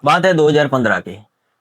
बात है 2015 की।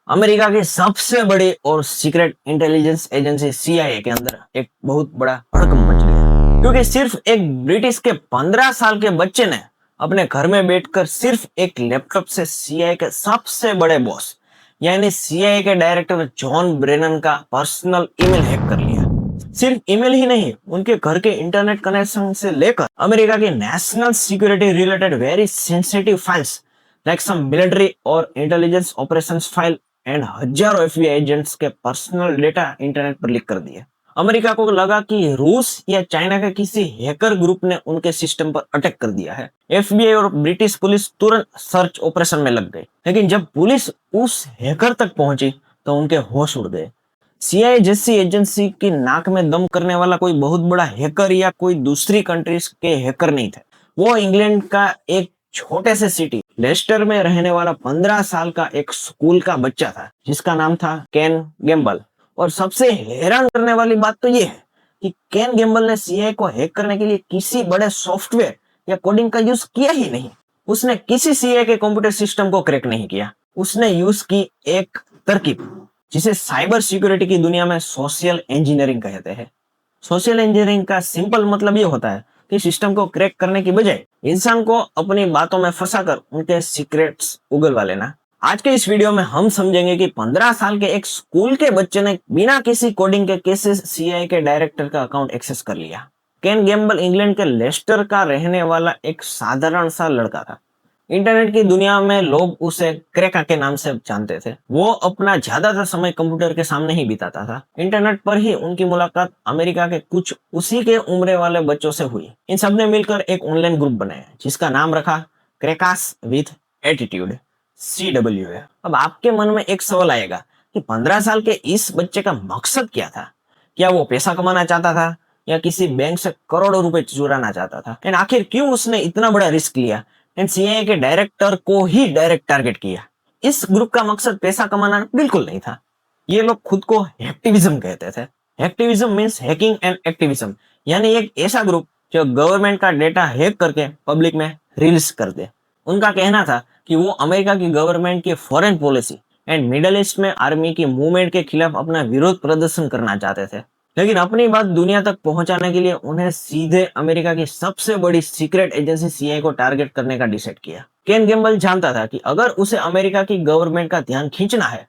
अमेरिका की सबसे बड़ी और सीक्रेट इंटेलिजेंस एजेंसी सीआईए के अंदर एक बहुत बड़ा हड़कंप मच गया, क्योंकि सिर्फ एक ब्रिटिश के 15 साल के बच्चे ने अपने घर में बैठकर सिर्फ एक लैपटॉप से सीआईए के सबसे बड़े बॉस यानी सीआईए के डायरेक्टर जॉन ब्रेनन का पर्सनल ईमेल हैक कर लिया। सिर्फ ईमेल ही नहीं, उनके घर के इंटरनेट कनेक्शन से लेकर अमेरिका की national security related very sensitive files like some military और इंटेलिजेंस ऑपरेशंस फाइल एंड हजारों एफबीआई एजेंट्स के पर्सनल डेटा इंटरनेट पर लीक कर दिए। अमेरिका को लगा कि रूस या चाइना के किसी हैकर ग्रुप ने उनके सिस्टम पर अटैक कर दिया है। एफबीआई और ब्रिटिश पुलिस तुरंत सर्च ऑपरेशन में लग गई, लेकिन जब पुलिस उस हैकर तक पहुंची तो उनके होश उड़ गए। सीआईए जैसी एजेंसी की नाक में दम करने वाला कोई बहुत बड़ा हैकर या कोई दूसरी कंट्रीज के हैकर नहीं थे। वो इंग्लैंड का एक छोटे से सिटी लेस्टर में रहने वाला 15 साल का एक स्कूल का बच्चा था जिसका नाम था केन गैम्बल। और सबसे हैरान करने वाली बात तो ये है कि केन गैम्बल ने सीआईए को हैक करने के लिए किसी बड़े सॉफ्टवेयर या कोडिंग का यूज किया ही नहीं। उसने किसी सीआईए के कंप्यूटर सिस्टम को क्रैक नहीं किया। उसने यूज की एक तरकीब जिसे साइबर सिक्योरिटी की दुनिया में सोशल इंजीनियरिंग कहते हैं। सोशल इंजीनियरिंग का सिंपल मतलब ये होता है कि सिस्टम को क्रैक करने की बजाय इंसान को अपनी बातों में फंसाकर उनके सीक्रेट्स उगलवा लेना। आज के इस वीडियो में हम समझेंगे कि 15 साल के एक स्कूल के बच्चे ने बिना किसी कोडिंग के कैसे सीआईए के डायरेक्टर का अकाउंट एक्सेस कर लिया। केन गैम्बल इंग्लैंड के लेस्टर का रहने वाला एक साधारण सा लड़का था। इंटरनेट की दुनिया में लोग उसे क्रैका के नाम से जानते थे। वो अपना ज्यादातर समय कंप्यूटर के सामने ही बिताता था। इंटरनेट पर ही उनकी मुलाकात अमेरिका के कुछ उसी के उम्र वाले बच्चों से हुई। इन सब ने मिलकर एक ऑनलाइन ग्रुप बनाया जिसका नाम रखा क्रैकास विथ एटीट्यूड, CWA। अब आपके मन में एक सवाल आएगा कि 15 साल के इस बच्चे का मकसद क्या था? क्या वो पैसा कमाना चाहता था या किसी बैंक से करोड़ों रुपए चुराना चाहता था? एंड आखिर क्यों उसने इतना बड़ा रिस्क लिया एंड सीआईए के डायरेक्टर को ही डायरेक्ट टारगेट किया? इस ग्रुप का मकसद पैसा कमाना बिल्कुल नहीं था। ये लोग खुद को हैक्टिविज्म कहते थे। हैक्टिविज्म मींस हैकिंग एंड एक्टिविज्म, यानी एक ऐसा ग्रुप जो गवर्नमेंट का डेटा हैक करके पब्लिक में रिलीज कर दे। उनका कहना था कि वो अमेरिका की गवर्नमेंट की foreign policy and middle east में आर्मी की मूवमेंट के खिलाफ अपना विरोध प्रदर्शन करना चाहते थे। लेकिन अपनी बात दुनिया तक पहुंचाने के लिए उन्हें सीधे अमेरिका की सबसे बड़ी सीक्रेट एजेंसी सीआईए को टारगेट करने का डिसाइड किया। केन गैम्बल जानता था कि अगर उसे अमेरिका की गवर्नमेंट का ध्यान खींचना है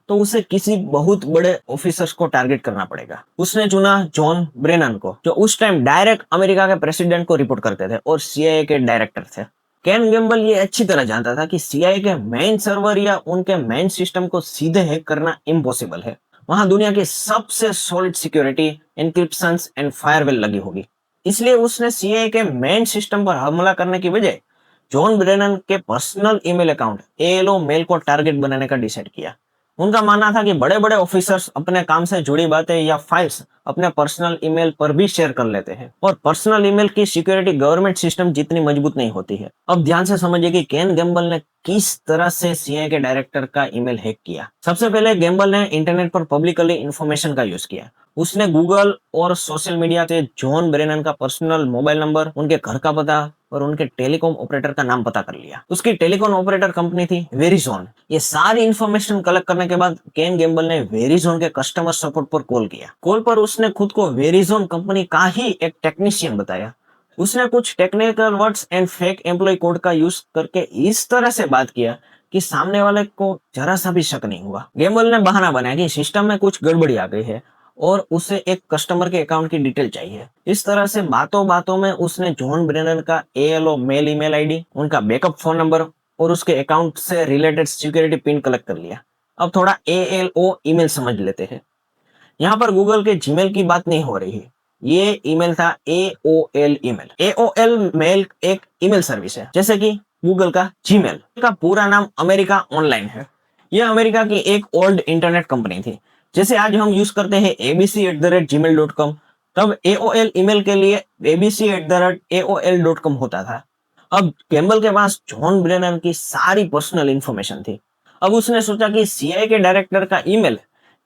तो उसे किसी बहुत बड़े ऑफिसर्स को टारगेट करना पड़ेगा। उसने चुना जॉन ब्रेनन को, जो उस टाइम डायरेक्ट अमेरिका के प्रेसिडेंट को रिपोर्ट करते थे और सीआईए के डायरेक्टर थे। केन गैम्बल ये अच्छी तरह जानता था कि सीआईए के मेन सर्वर या उनके मेन सिस्टम को सीधे हैक करना इम्पॉसिबल है। वहां दुनिया की सबसे सॉलिड सिक्योरिटी, एन्क्रिप्शंस एंड फायरवॉल लगी होगी। इसलिए उसने सीआईए के मेन सिस्टम पर हमला करने की बजाय जॉन ब्रेनन के personal email account AOL mail को टारगेट बनाने का डिसाइड किया। उनका मानना था कि बड़े बड़े ऑफिसर्स अपने काम से जुड़ी बातें या फाइल्स अपने पर्सनल ईमेल पर भी शेयर कर लेते हैं और पर्सनल ईमेल की सिक्योरिटी गवर्नमेंट सिस्टम जितनी मजबूत नहीं होती है। अब ध्यान से समझिए कि केन गैम्बल ने किस तरह से सीआईए के डायरेक्टर का ईमेल हैक किया। सबसे पहले गैम्बल ने इंटरनेट पर पब्लिकली इंफॉर्मेशन का यूज किया। उसने गूगल और सोशल मीडिया से जॉन ब्रेनन का पर्सनल मोबाइल नंबर, उनके घर का पता और उनके टेलीकॉम ऑपरेटर का नाम पता कर लिया। उसकी टेलीकॉम ऑपरेटर कंपनी थी वेरिजोन। ये सारी इंफॉर्मेशन कलेक्ट करने के बाद केन गैम्बल ने वेरिजोन के कस्टमर सपोर्ट पर कॉल किया। कॉल पर उसने खुद को वेरिजोन कंपनी का ही एक टेक्नीशियन बताया। उसने कुछ technical words and fake employ code का यूज करके इस तरह से बात किया कि सामने वाले को जरा सा भी शक नहीं हुआ। गैम्बल ने बहाना बनाया कि सिस्टम में कुछ गड़बड़ी आ गई है और उसे एक कस्टमर के अकाउंट की डिटेल चाहिए। इस तरह से बातों बातों में उसने जॉन ब्रेनन का AOL मेल ईमेल आईडी, उनका बैकअप फोन नंबर और उसके अकाउंट से रिलेटेड सिक्योरिटी पिन कलेक्ट कर लिया। अब थोड़ा ALO ईमेल समझ लेते हैं। यहाँ पर गूगल के जीमेल की बात नहीं हो रही है। ये ईमेल था AOL ईमेल। AOL मेल एक ईमेल सर्विस है, जैसे कि गूगल का जीमेल का पूरा नाम अमेरिका ऑनलाइन है। यह अमेरिका की एक ओल्ड इंटरनेट कंपनी थी। जैसे आज हम यूज करते हैं abc@gmail.com, तब AOL ईमेल के लिए abc@aol.com होता था। अब गैम्बल के पास जॉन ब्रेनन की सारी पर्सनल इंफॉर्मेशन थी। अब उसने सोचा कि सीआईए के डायरेक्टर का ईमेल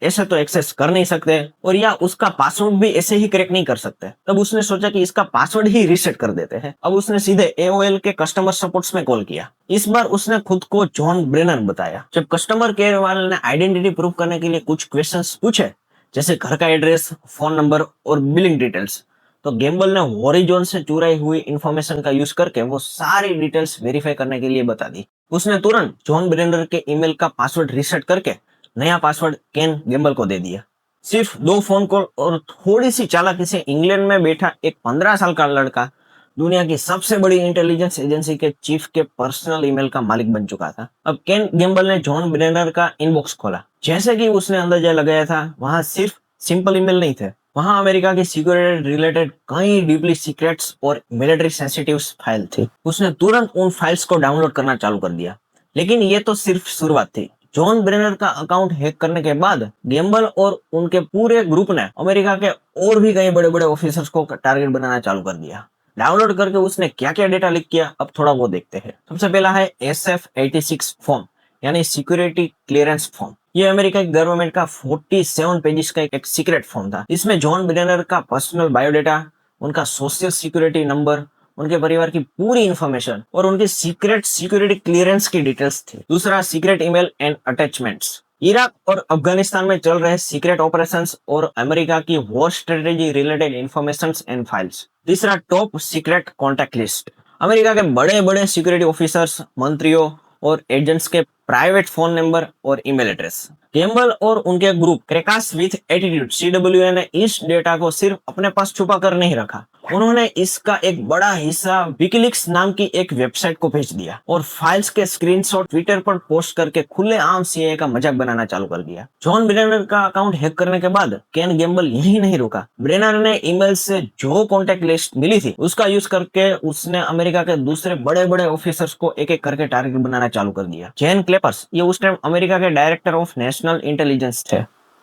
ऐसे तो एक्सेस कर नहीं सकते और या उसका पासवर्ड भी ऐसे ही क्रैक नहीं कर सकते। तब उसने सोचा कि इसका पासवर्ड ही रीसेट कर देते हैं। अब उसने सीधे AOL के कस्टमर सपोर्ट्स में कॉल किया। इस बार उसने खुद को जॉन ब्रेनर बताया। जब कस्टमर केयर वाले ने आइडेंटिटी प्रूव करने के लिए कुछ क्वेश्चंस पूछे, जैसे घर का एड्रेस, फोन नंबर और बिलिंग डिटेल्स, तो गेम्बल ने हॉरिजॉन से चुराई हुई इंफॉर्मेशन का यूज करके वो सारी डिटेल्स वेरीफाई करने के लिए बता दी। उसने तुरंत जॉन ब्रेनर के ईमेल का पासवर्ड रीसेट करके नया पासवर्ड केन गेम्बल को दे दिया। सिर्फ 2 फोन कॉल और थोड़ी सी चालाकी से इंग्लैंड में बैठा एक 15 साल का लड़का दुनिया की सबसे बड़ी इंटेलिजेंस एजेंसी के चीफ के पर्सनल ईमेल का मालिक बन चुका था। अब केन गेम्बल ने जॉन ब्रेनर का इनबॉक्स खोला। जैसे कि उसने अंदाजा लगाया था, वहां सिर्फ सिंपल ईमेल नहीं थे, वहां अमेरिका की सिक्योरिटी रिलेटेड कई डीपली सीक्रेट्स और मिलिट्री सेंसिटिव फाइल थी। उसने तुरंत उन फाइल्स को डाउनलोड करना चालू कर दिया। लेकिन ये तो सिर्फ शुरुआत थी। जॉन ब्रेनर का अकाउंट हैक करने के बाद गेम्बल और उनके पूरे ग्रुप ने अमेरिका के और भी कई बड़े बड़े ऑफिसर्स को टारगेट बनाना चालू कर दिया। डाउनलोड करके उसने क्या क्या डेटा लीक किया, अब थोड़ा वो देखते हैं। सबसे पहला है SF-86 फॉर्म, यानी सिक्योरिटी क्लियरेंस फॉर्म। ये अमेरिका की गवर्नमेंट का 47 पेजेस का एक सीक्रेट फॉर्म था। इसमें जॉन ब्रेनर का पर्सनल बायोडेटा, उनका सोशल सिक्योरिटी नंबर, उनके परिवार की पूरी इंफॉर्मेशन और उनकी सीक्रेट सिक्योरिटी क्लियरेंस की डिटेल्स थी। दूसरा, secret email and attachments. Iraq और अफगानिस्तान में चल रहे सीक्रेट ऑपरेशंस और अमेरिका की war strategy related informations and files. तीसरा, top secret contact list. America के बड़े बड़े सिक्योरिटी ऑफिसर्स, मंत्रियों और एजेंट्स के प्राइवेट फोन नंबर और ईमेल एड्रेस। गेम्बल और उनके group crackers with attitude CWA ने इस डेटा को सिर्फ अपने पास छुपा कर नहीं रखा, उन्होंने इसका एक बड़ा हिस्सा विकिलीक्स नाम की एक वेबसाइट को भेज दिया और फाइल्स के स्क्रीनशॉट ट्विटर पर पोस्ट करके खुलेआम CIA का मजाक बनाना चालू कर दिया। जॉन ब्रेनर का अकाउंट हैक करने के बाद केन गेम्बल यही नहीं रुका। ब्रेनर ने ईमेल से जो कॉन्टैक्ट लिस्ट मिली थी उसका यूज करके उसने अमेरिका के दूसरे बड़े बड़े ऑफिसर्स को एक एक करके टारगेट बनाना चालू कर दिया। जेन क्लेपर्स, ये उस टाइम अमेरिका के डायरेक्टर ऑफ नेशनल इंटेलिजेंस थे।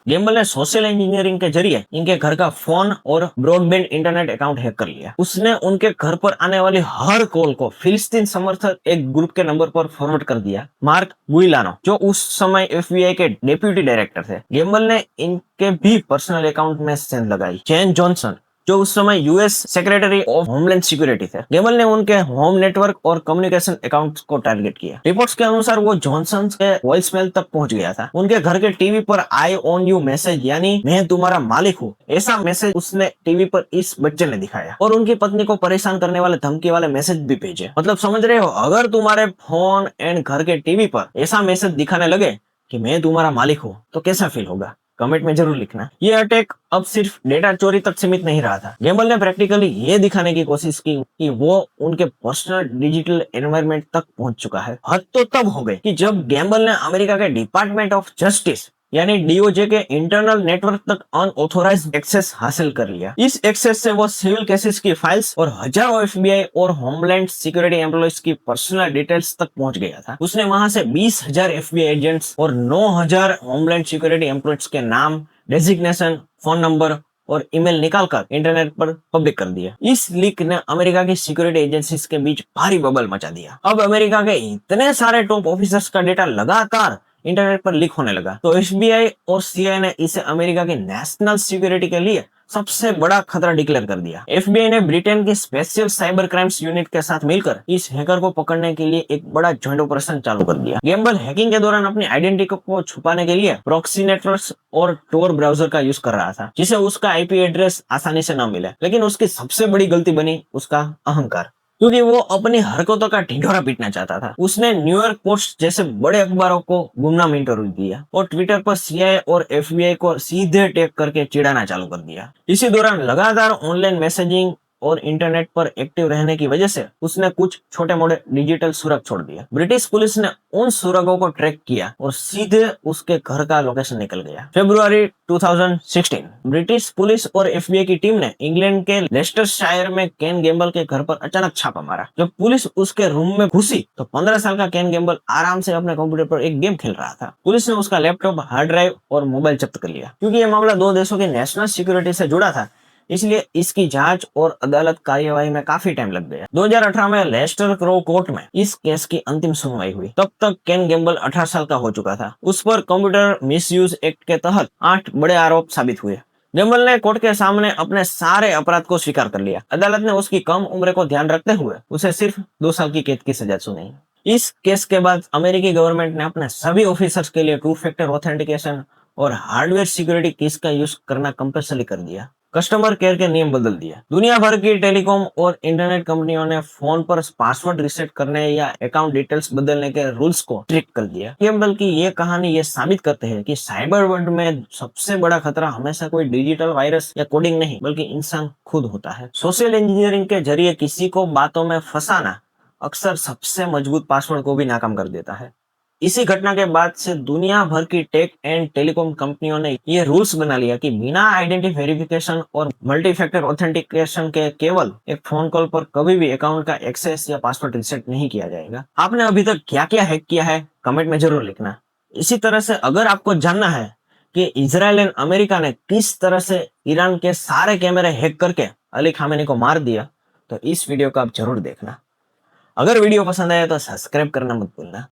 गेम्बल ने सोशल इंजीनियरिंग के जरिए इनके घर का फोन और ब्रॉडबैंड इंटरनेट अकाउंट हैक कर लिया। उसने उनके घर पर आने वाली हर कॉल को फिलिस्तीन समर्थक एक ग्रुप के नंबर पर फॉरवर्ड कर दिया। मार्क गुइलानो, जो उस समय FBI के डेप्यूटी डायरेक्टर थे, गेम्बल ने इनके भी पर्सनल अकाउंट में सेंध लगाई। जेन जॉनसन, जो उस समय US secretary of homeland security थे, गेम्बल ने उनके होम नेटवर्क और कम्युनिकेशन अकाउंट्स को टारगेट किया। रिपोर्ट्स के अनुसार वो जॉनसन के वॉइसमेल तक पहुंच गया था। उनके घर के टीवी पर आई ओन यू मैसेज, यानी मैं तुम्हारा मालिक हूँ, ऐसा मैसेज उसने टीवी पर इस बच्चे ने दिखाया और उनकी पत्नी को परेशान करने वाले धमकी वाले मैसेज भी भेजे। मतलब समझ रहे हो, अगर तुम्हारे फोन एंड घर के टीवी पर ऐसा मैसेज दिखाने लगे कि मैं तुम्हारा मालिक हूँ, तो कैसा फील होगा? कमेंट में जरूर लिखना। ये अटैक अब सिर्फ डेटा चोरी तक सीमित नहीं रहा था। गेम्बल ने प्रैक्टिकली ये दिखाने की कोशिश की कि वो उनके पर्सनल डिजिटल एनवायरनमेंट तक पहुंच चुका है। हद तो तब हो गई कि जब गेम्बल ने अमेरिका के डिपार्टमेंट ऑफ जस्टिस यानी DOJ के इंटरनल नेटवर्क तक अनऑथोराइज्ड एक्सेस हासिल कर लिया। इस एक्सेस से वो सिविल केसेस की फाइल्स और हजारों FBI और होमलैंड सिक्योरिटी एम्प्लॉइज की पर्सनल डिटेल्स तक पहुंच गया था। उसने वहां से 20,000 FBI एजेंट्स और 9,000 होमलैंड सिक्योरिटी एम्प्लॉइज के नाम, डेजिग्नेशन, फोन नंबर और ईमेल निकालकर इंटरनेट पर पब्लिक कर दिया। इस लीक ने अमेरिका की सिक्योरिटी एजेंसीज के बीच भारी बबल मचा दिया। अब अमेरिका के इतने सारे टॉप ऑफिसर्स का डेटा लगातार इंटरनेट पर लीक होने लगा, तो FBI और CIA ने इसे अमेरिका की नेशनल सिक्योरिटी के लिए सबसे बड़ा खतरा डिक्लेयर कर दिया। FBI ने ब्रिटेन की स्पेशल साइबर क्राइम्स यूनिट के साथ मिलकर इस हैकर को पकड़ने के लिए एक बड़ा जॉइंट ऑपरेशन चालू कर दिया। गेम्बल हैकिंग के दौरान अपनी आइडेंटिटी को छुपाने के लिए प्रॉक्सी नेटवर्क्स और टोर ब्राउजर का यूज कर रहा था, जिसे उसका IP एड्रेस आसानी से न मिले। लेकिन उसकी सबसे बड़ी गलती बनी उसका अहंकार, क्योंकि वो अपनी हरकतों का ढिंढोरा पीटना चाहता था। उसने न्यूयॉर्क पोस्ट जैसे बड़े अखबारों को गुमनाम इंटरव्यू दिया और ट्विटर पर CIA और FBI को सीधे टैग करके चिढ़ाना चालू कर दिया। इसी दौरान लगातार ऑनलाइन मैसेजिंग और इंटरनेट पर एक्टिव रहने की वजह से उसने कुछ छोटे मोटे डिजिटल सुरग छोड़ दिया। ब्रिटिश पुलिस ने उन सुरगों को ट्रैक किया और सीधे उसके घर का लोकेशन निकल गया। फरवरी 2016 ब्रिटिश पुलिस और FBI की टीम ने इंग्लैंड के लेस्टरशायर में केन गेम्बल के घर पर अचानक छापा मारा। जब पुलिस उसके रूम में घुसी तो 15 साल का केन गेम्बल आराम से अपने कंप्यूटर पर एक गेम खेल रहा था। पुलिस ने उसका लैपटॉप, हार्ड ड्राइव और मोबाइल जब्त कर लिया। क्योंकि यह मामला दो देशों की नेशनल सिक्योरिटी से जुड़ा था, इसलिए इसकी जांच और अदालत कार्यवाही में काफी टाइम लग गया। 2018 में लेस्टर क्रो कोर्ट में इस केस की अंतिम सुनवाई हुई। तब तक केन गैम्बल 18 साल का हो चुका था। उस पर कंप्यूटर मिसयूज एक्ट के तहत 8 बड़े आरोप साबित हुए। गैम्बल ने कोर्ट के सामने अपने सारे अपराध को स्वीकार कर लिया। अदालत ने उसकी कम उम्र को ध्यान रखते हुए उसे सिर्फ 2 साल की कैद की सजा सुनाई। इस केस के बाद अमेरिकी गवर्नमेंट ने अपने सभी ऑफिसर्स के लिए 2 फैक्टर ऑथेंटिकेशन और हार्डवेयर सिक्योरिटी कीज का यूज करना कंपलसरी कर दिया। कस्टमर केयर के नियम बदल दिए। दुनिया भर की टेलीकॉम और इंटरनेट कंपनियों ने फोन पर पासवर्ड रिसेट करने या अकाउंट डिटेल्स बदलने के रूल्स को स्ट्रिक्ट कर दिया। ये बल्कि ये कहानी ये साबित करते हैं कि साइबर वर्ल्ड में सबसे बड़ा खतरा हमेशा कोई डिजिटल वायरस या कोडिंग नहीं बल्कि इंसान खुद होता है। सोशल इंजीनियरिंग के जरिए किसी को बातों में फंसाना अक्सर सबसे मजबूत पासवर्ड को भी नाकाम कर देता है। इसी घटना के बाद से दुनिया भर की टेक एंड टेलीकॉम कंपनियों ने ये रूल्स बना लिया कि बिना आइडेंटिटी वेरिफिकेशन और मल्टी फैक्टर ऑथेंटिकेशन के केवल एक फोन कॉल पर कभी भी अकाउंट का एक्सेस या पासवर्ड रिसेट नहीं किया जाएगा। आपने अभी तक क्या क्या हैक किया है कमेंट में जरूर लिखना। इसी तरह से अगर आपको जानना है कि इजराइल एंड अमेरिका ने किस तरह से ईरान के सारे कैमरे हैक करके अली खामेनी को मार दिया, तो इस वीडियो को आप जरूर देखना। अगर वीडियो पसंद आया तो सब्सक्राइब करना मत भूलना।